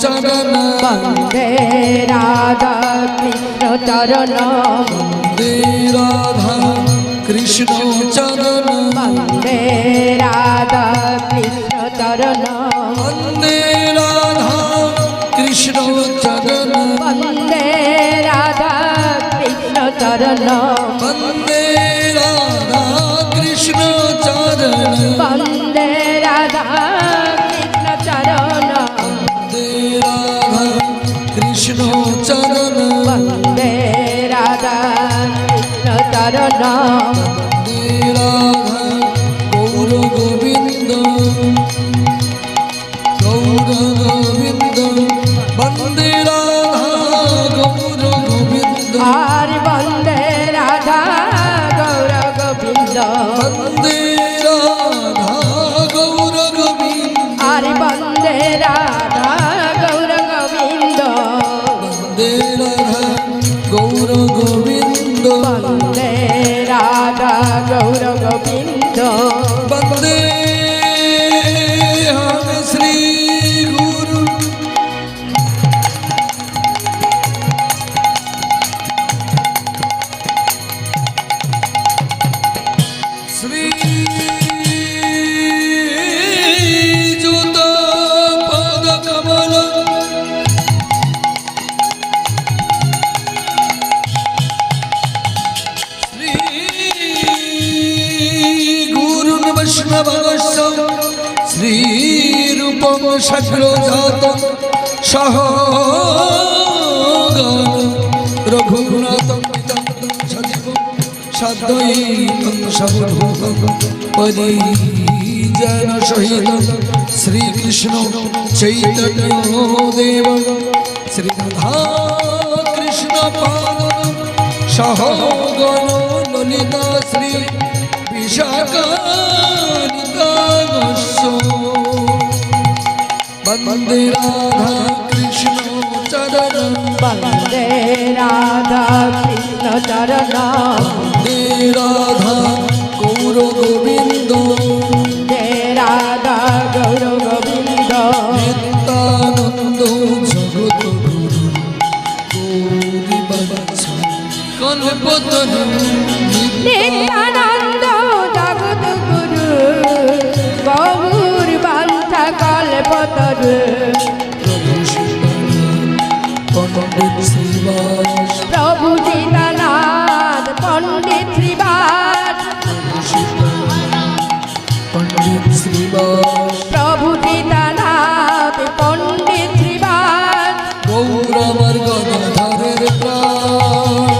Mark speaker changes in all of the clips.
Speaker 1: চরণ
Speaker 2: বন্দে রাধা কৃষ্ণ চরণ
Speaker 1: বন্দে রাধা কৃষ্ণ চরণ
Speaker 2: বন্দে রাধা কৃষ্ণ চরণ
Speaker 1: বন্দে রাধা কৃষ্ণ চরণ
Speaker 2: বন্দে রাধা কৃষ্ণ চরণ
Speaker 1: বন্দে রাধা কৃষ্ণ চরণ
Speaker 2: বন্দে রাধা কৃষ্ণ চরণ
Speaker 1: বন্দে রাধা কৃষ্ণ চরণ
Speaker 2: বন্দে রাধা কৃষ্ণ চরণ
Speaker 1: বন্দে রাধা গৌর গোবিন্দ গৌর গোবিন্দ বন্দে রাধা গৌর গোবিন্দ
Speaker 2: আর বন্দে রাধা গৌর গোবিন্দ
Speaker 1: বন্দে রাধা গৌর গোবিন্দ
Speaker 2: আর বন্দে রাধা গৌর গোবিন্দ
Speaker 1: বন্দে রাধা গৌর গোবিন্দ
Speaker 2: বন্দে রাধা গৌর গোবিন্দ
Speaker 1: বন্দে হম শ্রী গুরু শ্রী যুত পদ কমল শ্রী গুরুন বৈষ্ণবস্য শ্রী রূপম সগ্রজাত সহ রঘুনাথ সাদ্বৈতং সর্বভূতং পরিজন সহিত শ্রীকৃষ্ণ চৈতন্য দেব শ্রী রাধা কৃষ্ণ পাদ সহ গণ ললিতা শ্রী বিশাখানিতা বন্দে রাধা কৃষ্ণ চরণ
Speaker 2: বন্দে রাধা কৃষ্ণ চরণ
Speaker 1: বন্দে রাধা গৌর গোবিন্দ
Speaker 2: বন্দে রাধা গৌর গোবিন্দ
Speaker 1: নিত্যানন্দ জগত গুরু গৌরী বাছা কল্পতরু
Speaker 2: নিত্যানন্দ জগৎ গুরু গৌর বাঞ্ছা কল্পতরু
Speaker 1: পণ্ডিত শ্রীবাস
Speaker 2: প্রভু সীতানাথ পণ্ডিত শ্রীবাস
Speaker 1: পণ্ডিত শ্রীবাস
Speaker 2: প্রভু সীতানাথ পণ্ডিত শ্রীবাস
Speaker 1: গৌর আমার গদাধরের প্রাণ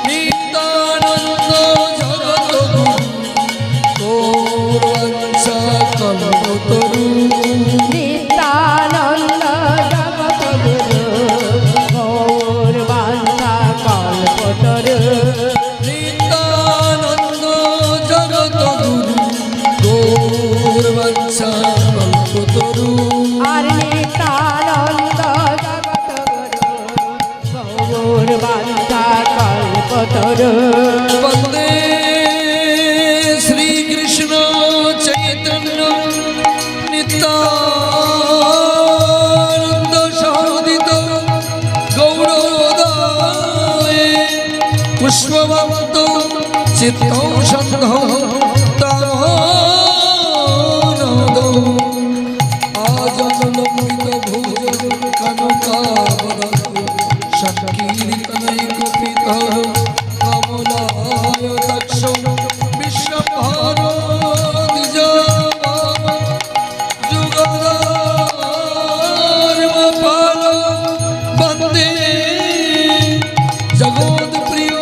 Speaker 1: নিত্যানন্দ জগত গৌর বাঞ্ছা কল্পতরু
Speaker 2: নিত্যানন্দ জগৎ গুরু গৌর বাঞ্ছা কল্পতরু
Speaker 1: নিত্যানন্দ জগত গুরু গৌর বাঞ্ছা কল্পতরু
Speaker 2: আর নিত্যানন্দ জগৎ গুরু গৌর বাঞ্ছা কল্পতরু
Speaker 1: বন্দে শ্রীকৃষ্ণ চৈতন্য নিত্যানন্দ সহোদিত গৌরোদয় পুষ্পবন্ত চিত্তৌষধ তানদ আজলম্বিত ভুজ কনকাবরত সংকীর্তনৈকপিত কমলায় দক্ষ বিশ্বভার নিজ যুগধর্মপাল বন্দে জগৎ প্রিয়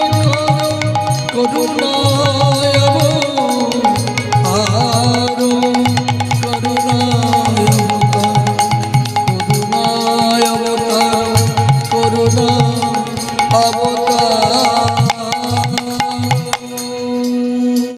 Speaker 1: করুণায় আরো করুণায় অবতার করুণা অবতার